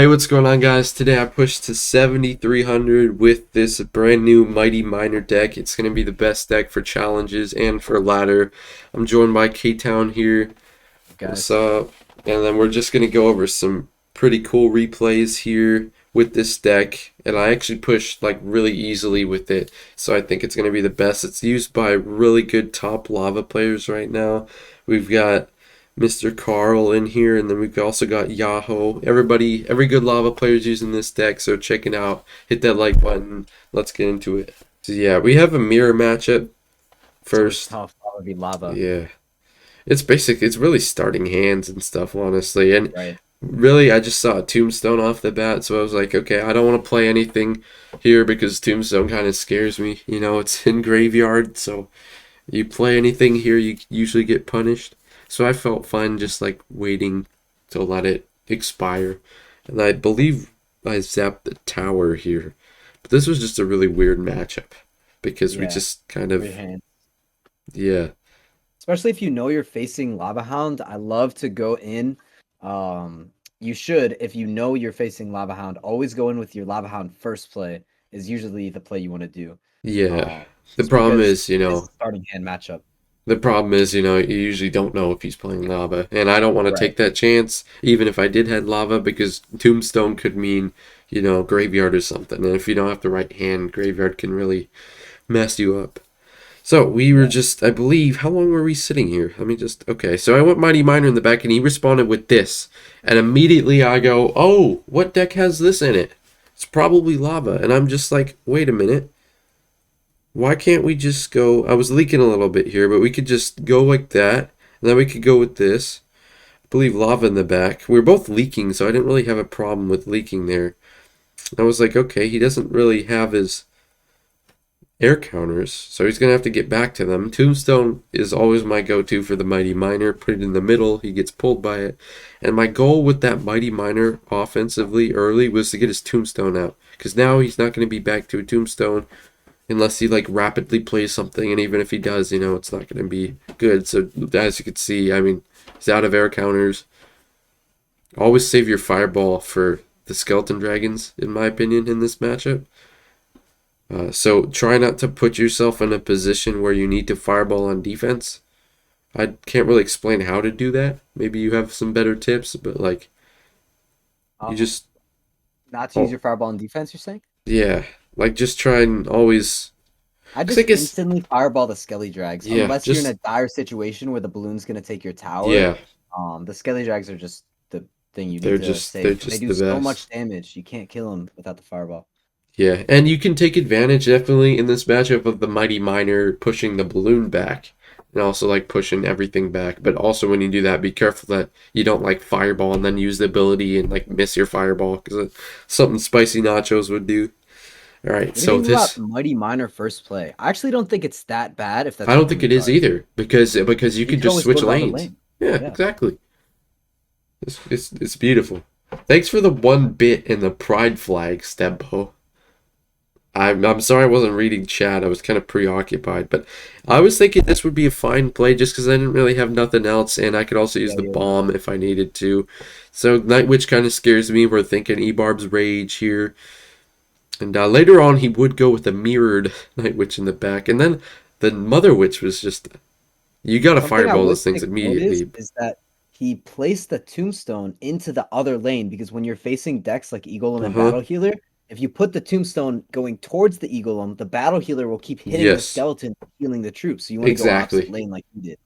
Hey, what's going on, guys? Today I pushed to 7,300 with this brand new Mighty Miner deck. It's going to be the best deck for challenges and for ladder. I'm joined by Ktown here. What's Guys. up? And then we're just going to go over some pretty cool replays here with this deck. And I actually pushed like really easily with it, so I think it's going to be the best. It's used by really good top lava players right now. We've got Mr. Carl in here, and then we've also got Yaho. Every good lava player is using this deck, so check it out. Hit that like button. Let's get into it. So yeah, we have a mirror matchup It's always first. tough. That would be lava. Yeah, it's really starting hands and stuff, honestly. And Right. really, I just saw a tombstone off the bat, so I was like, okay, I don't want to play anything here because tombstone kind of scares me. You know, it's in graveyard, so you play anything here, you usually get punished. So I felt fine just like waiting to let it expire. And I believe I zapped the tower here. But this was just a really weird matchup because we Yeah. just kind Great of, hand. yeah, Especially if you know you're facing Lava Hound. I love to go in. You should, if you know you're facing Lava Hound, always go in with your Lava Hound first play is usually the play you want to do. yeah. The Just problem because is, it is a starting hand matchup. you usually don't know if he's playing lava. And I don't want to Right. take that chance, even if I did have lava, because tombstone could mean, graveyard or something. And if you don't have the right hand, graveyard can really mess you up. So we were Yeah. just, I believe, how long were we sitting here? Let me just, okay. So I went Mighty Miner in the back and he responded with this. And immediately I go, oh, what deck has this in it? It's probably lava. And I'm just like, wait a minute. Why can't we just go? I was leaking a little bit here, but we could just go like that. And then we could go with this. I believe lava in the back. We were both leaking, so I didn't really have a problem with leaking there. I was like, okay, he doesn't really have his air counters, so he's gonna have to get back to them. Tombstone is always my go-to for the Mighty Miner. Put it in the middle, he gets pulled by it. And my goal with that Mighty Miner offensively early was to get his Tombstone out, because now he's not going to be back to a Tombstone unless he like rapidly plays something, and even if he does, it's not going to be good. So as you can see, I mean, he's out of air counters. Always save your fireball for the skeleton dragons, in my opinion, in this matchup. So try not to put yourself in a position where you need to fireball on defense. I can't really explain how to do that. Maybe you have some better tips, but like you Um, just, Not to use oh your fireball in defense, you're saying? yeah, like just try and always. I Cause I just guess, instantly fireball the Skelly Drags. yeah, Unless you're in a just, dire situation where the balloon's gonna take your tower. yeah, The Skelly Drags are just the thing you need they're to just they're save. They just do the so best. much damage. You can't kill them without the fireball. Yeah, and you can take advantage definitely in this matchup of the Mighty Miner pushing the balloon back and also like pushing everything back. But also when you do that, be careful that you don't like fireball and then use the ability and like miss your fireball because it's something spicy nachos would do. All right, What do you so think about this Mighty Miner first play? I actually don't think it's that bad if I that's don't what's in think the it is card. either because you You can could just always go switch to the other lanes. lane. Yeah, Yeah. exactly. It's beautiful. Thanks for the 1 bit in the pride flag, Stebbo. I'm sorry I wasn't reading chat. I was kind of preoccupied, but I was thinking this would be a fine play just because I didn't really have nothing else, and I could also use Yeah, the yeah, yeah. bomb if I needed to. So Night Witch kind of scares me. We're thinking Ebarb's Rage here, and later on he would go with a mirrored Night Witch in the back, and then the Mother Witch was just you got to Something I fireball would those things take notice immediately. is that he placed the tombstone into the other lane because when you're facing decks like Egolem Uh and huh. Battle Healer, if you put the tombstone going towards the Egolem, the Battle Healer will keep hitting the Yes. skeleton, healing the troops. So you want to go opposite Exactly. lane like he did.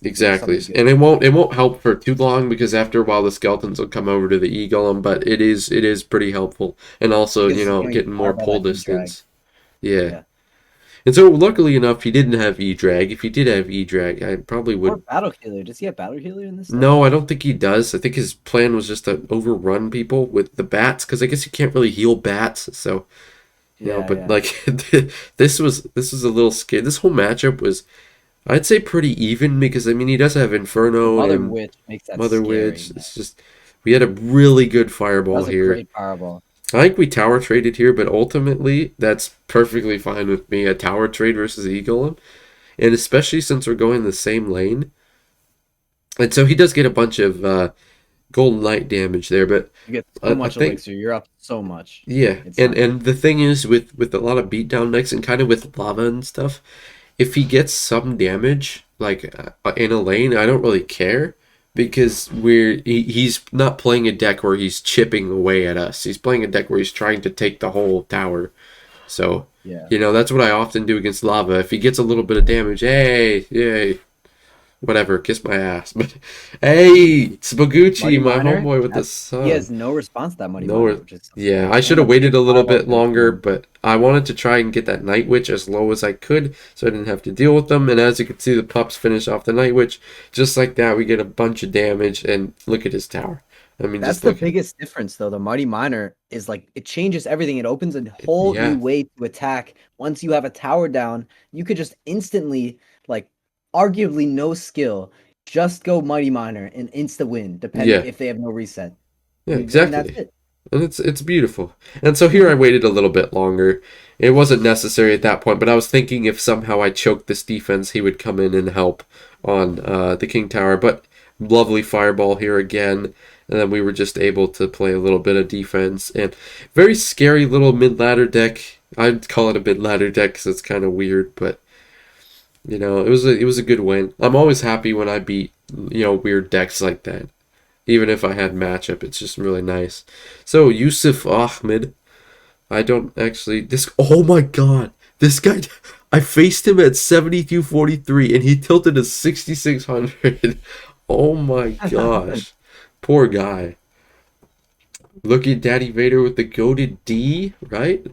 You do Exactly. something good. And it won't help for too long because after a while the skeletons will come over to the e-golem, but it is pretty helpful. And also, Because you can't getting more fireball pull that E-Drag. distance. Yeah. Yeah. And so luckily enough he didn't have E-drag. If he did have E-drag, I probably Or would. Battle Healer. Does he have Battle Healer in this deck? No, I don't think he does. I think his plan was just to overrun people with the bats because I guess you can't really heal bats. So, Yeah, but yeah. like this was a little scary. This whole matchup was I'd say pretty even because I mean he does have The Inferno Mother and Witch makes that Mother scary, Witch. man. It's just we had a really good That fireball was a here. great fireball. I think we tower traded here, but ultimately that's perfectly fine with me. A tower trade versus Eagle, and especially since we're going the same lane. And so he does get a bunch of golden light damage there, but You get so I much think elixir. You're up so much. yeah, It's and not. the thing is with a lot of beatdown decks and kind of with lava and stuff, if he gets some damage like in a lane, I don't really care because he's not playing a deck where he's chipping away at us. He's playing a deck where he's trying to take the whole tower. So, Yeah. that's what I often do against lava. If he gets a little bit of damage, hey, yay, whatever, kiss my ass. But hey, it's Muddy Baguchi, my Miner. homeboy with the That's he has sun. no response to that Muddy Miner, No, which is so yeah, scary. I should And a have big waited a little fireball bit for the longer, turn. but I wanted to try and get that Night Witch as low as I could so I didn't have to deal with them. And as you can see, the pups finish off the Night Witch. Just like that, we get a bunch of damage, and look at his tower. I mean, That's just the look at it. biggest difference, though. The Mighty Miner is like it changes everything. It opens a whole Yeah, new way to attack. Once you have a tower down, you could just instantly, like, arguably no skill, just go Mighty Miner and insta win, depending yeah, if they have no reset. yeah, And that's exactly. it. And it's beautiful. And so here I waited a little bit longer. It wasn't necessary at that point, but I was thinking if somehow I choked this defense, he would come in and help on the King Tower. But lovely fireball here again. And then we were just able to play a little bit of defense. And very scary little mid-ladder deck. I'd call it a mid-ladder deck because it's kind of weird, but it was a good win. I'm always happy when I beat weird decks like that. Even if I had matchup, it's just really nice. So Yusuf Ahmed, I don't actually this. Oh my God, this guy! I faced him at 72.43, and he tilted to 6,600. Oh my gosh, poor guy. Look at Daddy Vader with the goated D, right?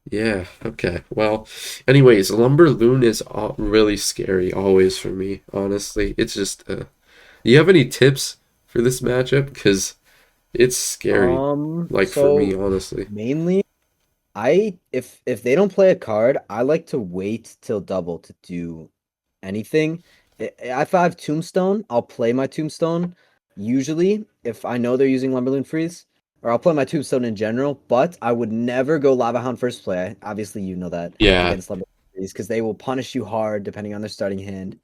Yeah. Okay. Well, anyways, Lumberloon is really scary always for me. Honestly, it's just. Do you have any tips for this matchup? Because it's scary. Like for me, So honestly. mainly if they don't play a card, I like to wait till double to do anything. If I have Tombstone, I'll play my Tombstone. Usually, if I know they're using Lumberloon Freeze, or I'll play my Tombstone in general. But I would never go Lava Hound first play. Obviously, you know that Yeah, against Lumberloon Freeze because they will punish you hard depending on their starting hand.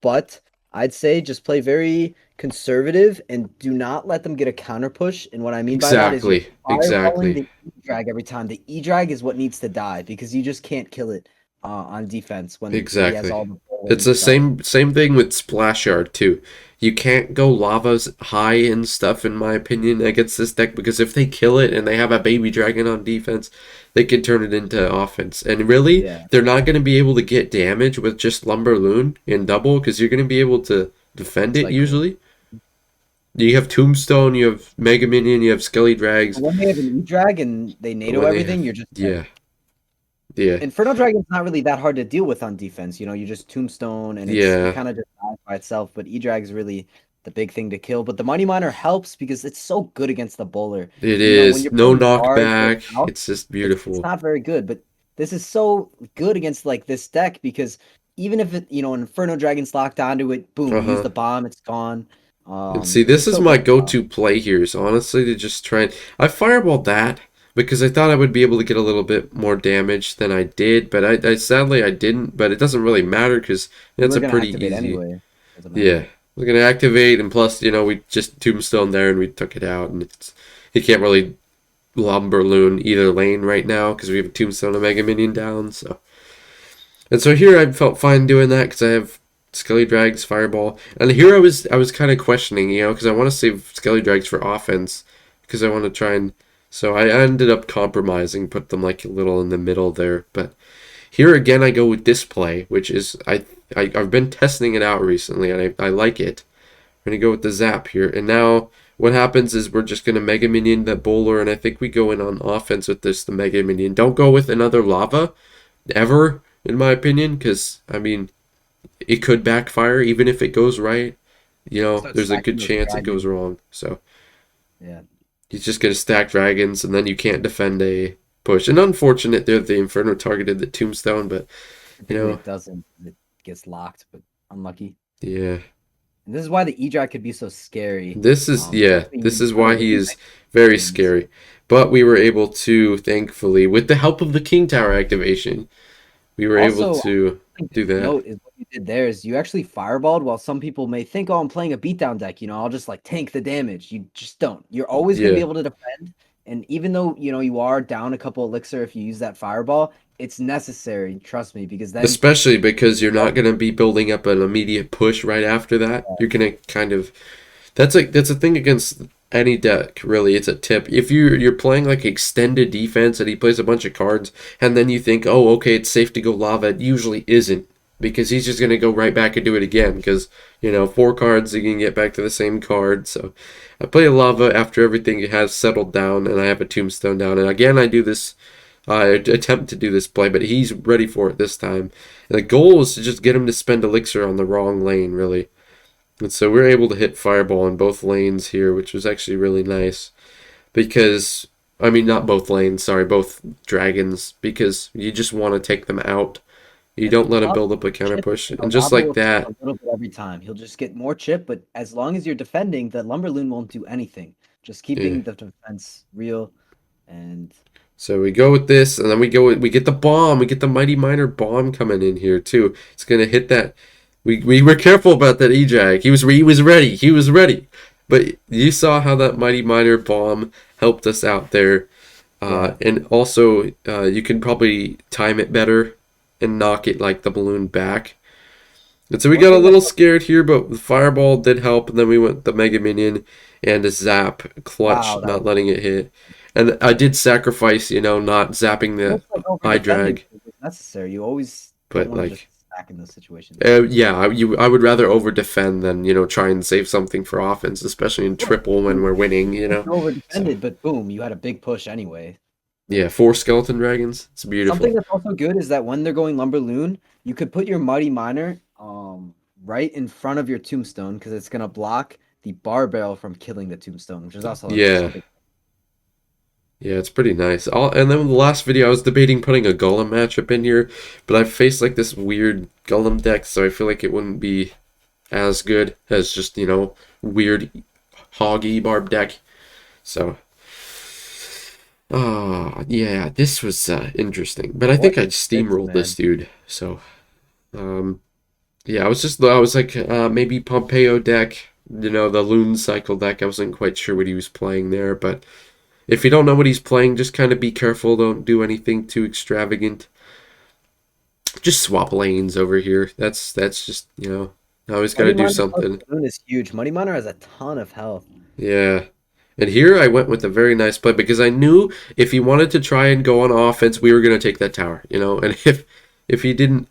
But I'd say just play very conservative and do not let them get a counter push. And what I mean by that is you're exactly, fireballing exactly, the E-drag every time. The E-drag is what needs to die because you just can't kill it on defense when he has exactly. all the power It's and the stuff. same thing with Splash Yard too. You can't go lavas high and stuff, in my opinion, against this deck because if they kill it and they have a baby dragon on defense, they can turn it into offense. And really, Yeah, they're not going to be able to get damage with just Lumberloon in double because you're going to be able to defend it cycle. usually. You have Tombstone, you have Mega Minion, you have Skelly Drags. When they have an E-drag and they NATO When they have, everything, you're just dead. yeah, yeah, Inferno Dragon's not really that hard to deal with on defense. You just Tombstone and it yeah, kind of just dies by itself. But E-Drag's really the big thing to kill. But the Mighty Miner helps because it's so good against the bowler. it When is. you're No playing guard or knockback. out, It's just it's beautiful. not very good. But this is so good against like this deck because even if an Inferno Dragon's locked onto it, boom, Uh you use huh. the bomb, it's gone. And see, It's this just is so my versatile. go-to play here. Is honestly to just try. I fireballed that because I thought I would be able to get a little bit more damage than I did, but I sadly I didn't. But it doesn't really matter because You it's were a gonna pretty activate easy. anyway. Doesn't Yeah, matter. we're gonna activate, and plus, we just tombstone there and we took it out, and he can't really lumberloon either lane right now because we have a tombstone and mega minion down. So here I felt fine doing that because I have Skelly Drags, Fireball, and here I was kind of questioning, because I want to save Skelly Drags for offense because I want to try and. So I ended up compromising, put them like a little in the middle there. But here again, I go with Display, which is I've been testing it out recently and I like it. We're gonna go with the Zap here, and now what happens is we're just gonna Mega Minion the Bowler, and I think we go in on offense with the Mega Minion. Don't go with another Lava ever, in my opinion, because I mean it could backfire even if it goes right. Start There's a stacking good those chance it goes dragons. wrong. So Yeah. he's just gonna stack dragons, and then you can't defend a push. And unfortunate, there the Inferno targeted the Tombstone, but you Typically know, it doesn't. It gets locked, but unlucky. yeah. And this is why the E-Drag could be so scary. Especially This in is front why of he the is very games. scary. But we were able to, thankfully, with the help of the King Tower activation, we were able Also, to something do to that. note is when you did there is you actually fireballed. While some people may think, "Oh, I'm playing a beatdown deck. I'll just like tank the damage." You just don't. You're always going to be Yeah. able to defend. And even though you are down a couple elixir if you use that fireball, it's necessary. Trust me, because then Especially because you're not going to be building up an immediate push right after that. You're going to kind of that's a thing against any deck, really. It's a tip. If you're playing like extended defense and he plays a bunch of cards and then you think, "Oh, okay, it's safe to go lava." It usually isn't because he's just going to go right back and do it again because, 4 cards you can get back to the same card. So I play lava after everything has settled down and I have a tombstone down. And again, I do this I attempt to do this play, but he's ready for it this time. And the goal is to just get him to spend elixir on the wrong lane, really. And so we're able to hit fireball in both lanes here, which was actually really nice. Because, I mean, not both lanes, sorry, both dragons, because you just want to take them out. You it's don't let him tough. build up a counter Chip, push. And just lava like will chip that, a little bit every time. He'll just get more chip, but as long as you're defending, the Lumberloon won't do anything. Just yeah. keeping the defense real and So we go with this, and then we get the bomb. We get the Mighty Miner bomb coming in here too. It's gonna hit that. We were careful about that ejag. He was ready. He was ready. But you saw how that Mighty Miner bomb helped us out there. yeah. And also, you can probably time it better and knock it like the balloon back. And so we One got a thing that little scared here, but the fireball did help. And then we went the Mega Minion and a zap clutch, wow, that not letting it hit. And I did sacrifice, not zapping the looks like over eye defending drag. is necessary. You always don't But want to just like, stack in those situations. yeah, I would rather over defend than try and save something for offense, especially in Well, triple when you we're winning. over So defended, but boom, you had a big push anyway. yeah, 4 skeleton dragons. It's Something beautiful. that's also good is that when they're going Lumberloon, you could put your Mighty Miner right in front of your Tombstone because it's gonna block the barbell from killing the Tombstone, which is also Yeah. something. Yeah, it's pretty nice. And then the last video, I was debating putting a Golem matchup in here, but I faced like this weird Golem deck, so I feel like it wouldn't be as good as just, weird Hog Ebarb deck. So, yeah, this was interesting. But I What think I picks, steamrolled this man? dude. So, yeah, I was like, maybe Pompeo deck, the Loon Cycle deck. I wasn't quite sure what he was playing there, but if you don't know what he's playing, just kind of be careful. Don't do anything too extravagant. Just swap lanes over here. That's just, I always got to Mighty do Miner plus something. Balloon is huge. Mighty Miner has a ton of health. Yeah. And here I went with a very nice play because I knew if he wanted to try and go on offense, we were going to take that tower. And if he didn't,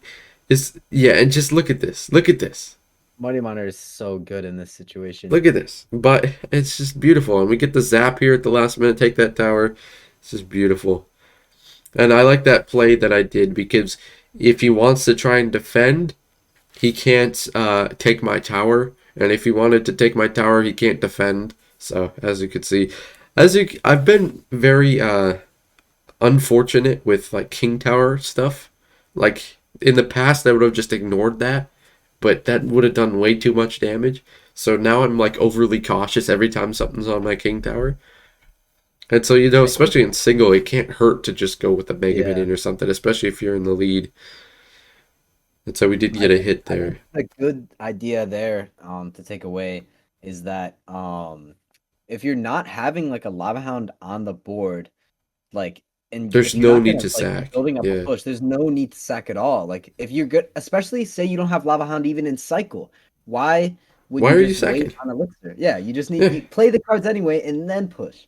yeah, and just look at this. Look at this. Mighty Miner is so good in this situation. Look at this. But it's just beautiful. And we get the zap here at the last minute, take that tower. It's just beautiful. And I like that play that I did because if he wants to try and defend, he can't take my tower. And if he wanted to take my tower, he can't defend. So as you could see, I've been very unfortunate with like King Tower stuff. Like in the past, I would have just ignored that, but that would have done way too much damage. So now I'm like overly cautious every time something's on my King Tower. And so, I think, especially in single, it can't hurt to just go with a Mega yeah. Minion or something, especially if you're in the lead. And so we did I get a think hit I think there. a good idea there to take away is that if you're not having like a lava hound on the board, like and if There's you're no not need gonna to like be sack. building up a Yeah. push, there's no need to sack at all. Like if you're good, especially say you don't have lava hound even in cycle, why would Why you are you just wait sacking? on elixir? Yeah, you just need Yeah. you play the cards anyway and then push.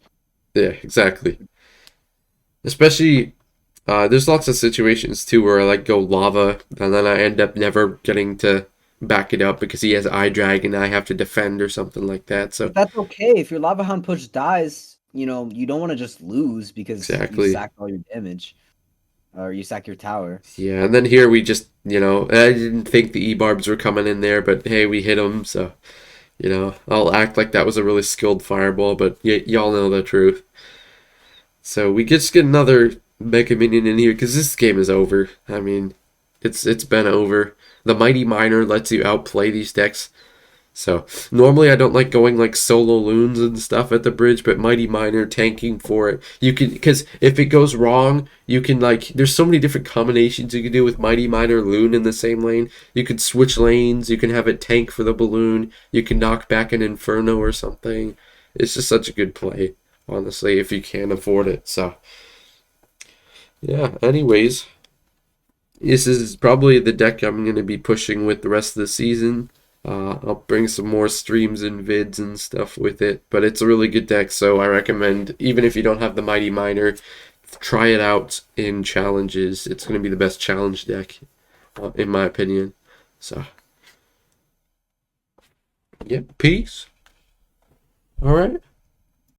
Yeah, exactly. Especially, there's lots of situations too where I like go lava and then I end up never getting to back it up because he has eye drag and I have to defend or something like that. So But that's okay if your lava hound push dies. You don't want to just lose because you exactly. sacked all your damage or you sack your tower. Yeah, and then here we just, I didn't think the E-barbs were coming in there, but hey, we hit them, so, I'll act like that was a really skilled fireball, but y'all know the truth. So we just get another Mega Minion in here, because this game is over. I mean, it's been over. The Mighty Miner lets you outplay these decks So normally I don't like going like solo loons and stuff at the bridge, but Mighty Miner tanking for it. You can, because if it goes wrong, you can like there's so many different combinations you can do with Mighty Miner loon in the same lane. You can switch lanes, you can have it tank for the balloon, you can knock back an Inferno or something. It's just such a good play, honestly, if you can afford it. So yeah, anyways, this is probably the deck I'm going to be pushing with the rest of the season. I'll bring some more streams and vids and stuff with it, but it's a really good deck, so I recommend, even if you don't have the Mighty Miner, try it out in challenges. It's going to be the best challenge deck, in my opinion. So, yeah, peace. All right.